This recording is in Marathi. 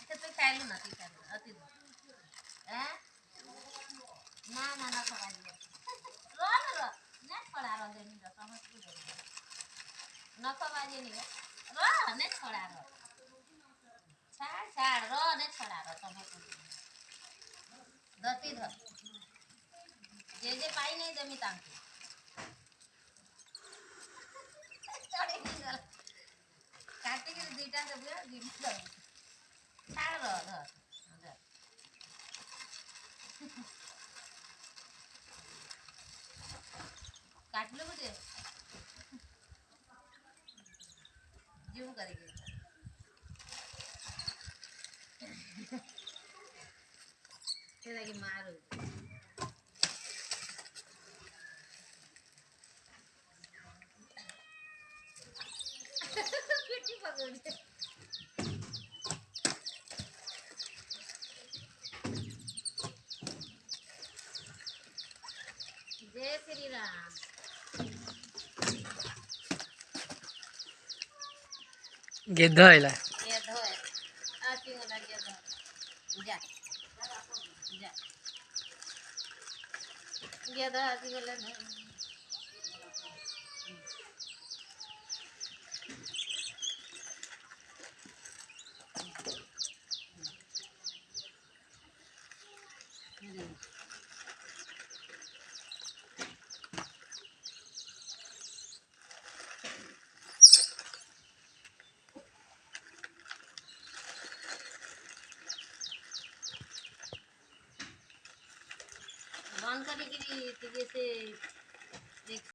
से तो खाइलु ना ती खाइलु अति हैं ना ना ना खा दियो रो रो ने पड़ा रो देनी तो समझ तू दे न खवाजे नहीं रो ने पड़ा रो छाड़ छाड़ रो ने पड़ा रो समझ तू दती धर जे पाई नहीं देमी तांके चढ़े नहीं गल काटे के दुईटा देबे दुईटा छाड़ रो धर धर काट लो मुझे जूम करेंगे तेरा की मारो किटी पकड़ जय श्री राम ಗೆದ್ದ ಇಲ್ಲ ಗೆದ್ದ ಆ ತಿಂಗಳ ಗೆದ್ದ जा जा ಗೆದ್ದ ಆ ತಿಂಗಳ बंद करके जैसे